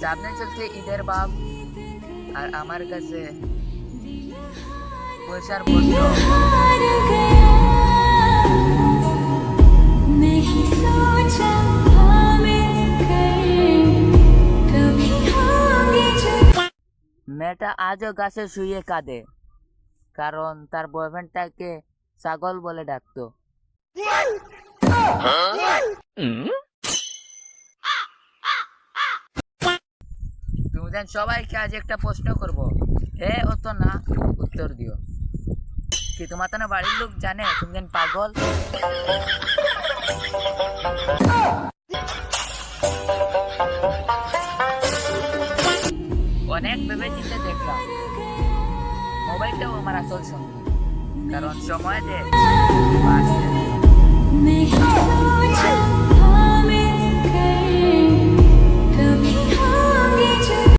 সামনে চলছে ঈদের ভাব, আর আমার কাছে পয়সার প্রশ্ন। মেয়েটা আজও গাছে শুয়ে কাঁদে, কারণ তার বয়ফ্রেন্ডটাকে ছাগল বলে ডাকতো। তোমাদের সবাইকে আজ একটা প্রশ্ন করব, হ্যাঁ অত না উত্তর দিও। কি তোমার তো না বাড়ির লোক জানে তুমি পাগল? অনেক ভেবে চিন্তে দেখলাম মোবাইলটাও আমার আসল সঙ্গী, কারণ সময় যে বাঁচতে।